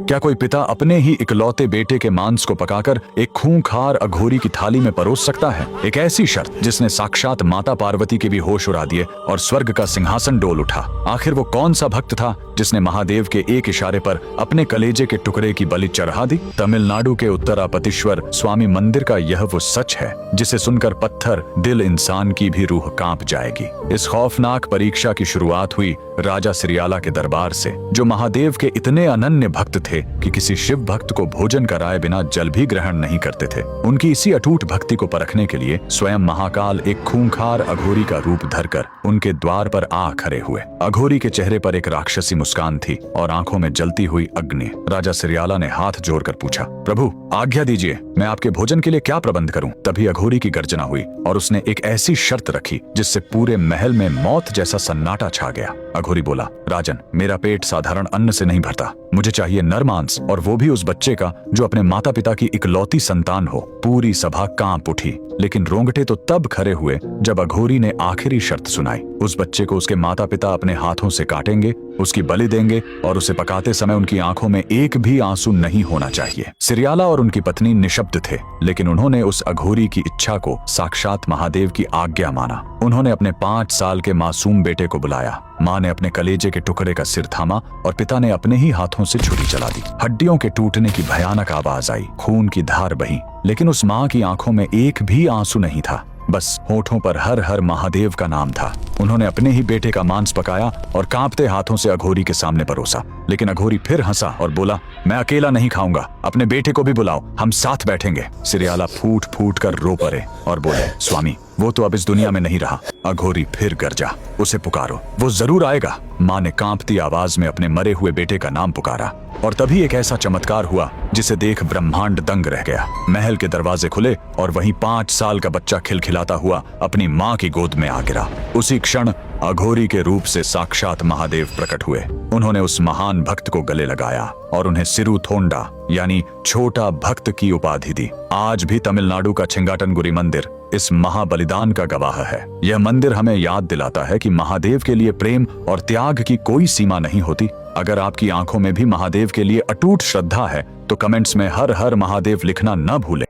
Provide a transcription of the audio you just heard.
क्या कोई पिता अपने ही इकलौते बेटे के मांस को पकाकर एक खूंखार अघोरी की थाली में परोस सकता है? एक ऐसी शर्त जिसने साक्षात माता पार्वती के भी होश उड़ा दिए और स्वर्ग का सिंहासन डोल उठा। आखिर वो कौन सा भक्त था जिसने महादेव के एक इशारे पर अपने कलेजे के टुकड़े की बलि चढ़ा दी? तमिलनाडु के उत्तरापतिश्वर स्वामी मंदिर का यह वो सच है जिसे सुनकर पत्थर दिल इंसान की भी रूह कांप जाएगी। इस खौफनाक परीक्षा की शुरुआत हुई राजा सिरियाला के दरबार से, जो महादेव के इतने अनन्य भक्त थे कि किसी शिव भक्त को भोजन कराए बिना जल भी ग्रहण नहीं करते थे। उनकी इसी अटूट भक्ति को परखने के लिए स्वयं महाकाल एक खूंखार अघोरी का रूप धरकर उनके द्वार पर आ खड़े हुए। अघोरी के चेहरे पर एक राक्षसी मुस्कान थी और आंखों में जलती हुई अग्नि। राजा सिरियाला ने हाथ जोड़कर पूछा, प्रभु आज्ञा दीजिए, मैं आपके भोजन के लिए क्या प्रबंध करूं? तभी अघोरी की गर्जना हुई और उसने एक ऐसी शर्त रखी जिससे पूरे महल में मौत जैसा सन्नाटा छा गया। अघोरी बोला, राजन, मेरा पेट साधारण अन्न से नहीं भरता, मुझे चाहिए नर मांस, और वो भी उस बच्चे का जो अपने माता पिता की इकलौती संतान हो। पूरी सभा कांप उठी, लेकिन रोंगटे तो तब खड़े हुए जब अघोरी ने आखिरी शर्त सुनाई। उस बच्चे को उसके माता पिता अपने हाथों से काटेंगे, उसकी बलि देंगे और उसे पकाते समय उनकी आंखों में एक भी आंसू नहीं होना चाहिए। सिरियाला और उनकी पत्नी निशब्द थे, लेकिन उन्होंने उस अघोरी की इच्छा को साक्षात महादेव की आज्ञा माना। उन्होंने अपने 5 साल के मासूम बेटे को बुलाया। माँ ने अपने कलेजे के टुकड़े का सिर थामा और पिता ने अपने ही हाथों से छुरी चला दी। हड्डियों के टूटने की भयानक आवाज आई, खून की धार बही, लेकिन उस माँ की आंखों में एक भी आंसू नहीं था। बस होठों पर हर हर महादेव का नाम था। उन्होंने अपने ही बेटे का मांस पकाया और कांपते हाथों से अघोरी के सामने परोसा। लेकिन अघोरी फिर हंसा और बोला, मैं अकेला नहीं खाऊंगा, अपने बेटे को भी बुलाओ, हम साथ बैठेंगे। सिरियाला फूट फूट कर रो पड़े और बोले, स्वामी, वो तो अब इस दुनिया में नहीं रहा। अघोरी फिर गरजा, उसे पुकारो, वो जरूर आएगा। माँ ने कांपती आवाज में अपने मरे हुए बेटे का नाम पुकारा और तभी एक ऐसा चमत्कार हुआ जिसे देख ब्रह्मांड दंग रह गया। महल के दरवाजे खुले और वहीं 5 साल का बच्चा खिलखिलाता हुआ अपनी माँ की गोद में आ गिरा। उसी क्षण अघोरी के रूप से साक्षात महादेव प्रकट हुए। उन्होंने उस महान भक्त को गले लगाया और उन्हें सिरु थोंडा यानी छोटा भक्त की उपाधि दी। आज भी तमिलनाडु का छिंगाटनगुरी मंदिर इस महाबलिदान का गवाह है। यह मंदिर हमें याद दिलाता है कि महादेव के लिए प्रेम और त्याग की कोई सीमा नहीं होती। अगर आपकी आंखों में भी महादेव के लिए अटूट श्रद्धा है तो कमेंट्स में हर हर महादेव लिखना न भूलें।